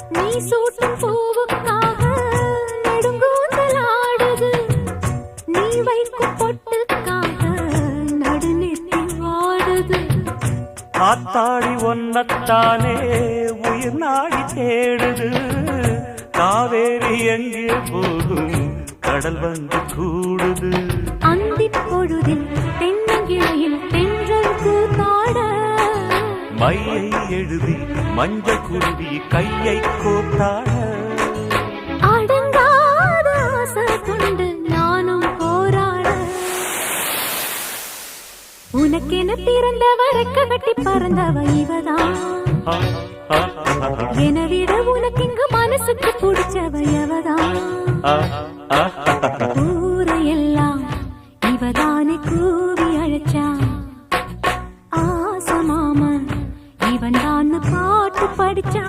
நீ சூட்டும் பூவுக்காக நெடுங்கூந்தலாடுது. நீ வைக்கும் பொட்டுக்காக நடுநெத்தி வாடுது. காத்தாடி ஒன்னத்தானே உயிர் நாடி தேடுது. காவேரி எங்கே போகும் கடல் வந்து கூடுது. அந்திப் பொழுதில் தென்னங்கிளையில் தென்றல் கூத்தாட மையை எழுதி மஞ்சள் குருவி கையை கோத்தாட அடங்காத ஆசை கொண்டு நானும் போராட. உனக்கென பிறந்தவ ரெக்க கட்டி பறந்தவ இவதான். என விட உனக்கு இங்கு மனசுக்கு பிடிச்சவ எவதான். ஊரையெல்லாம்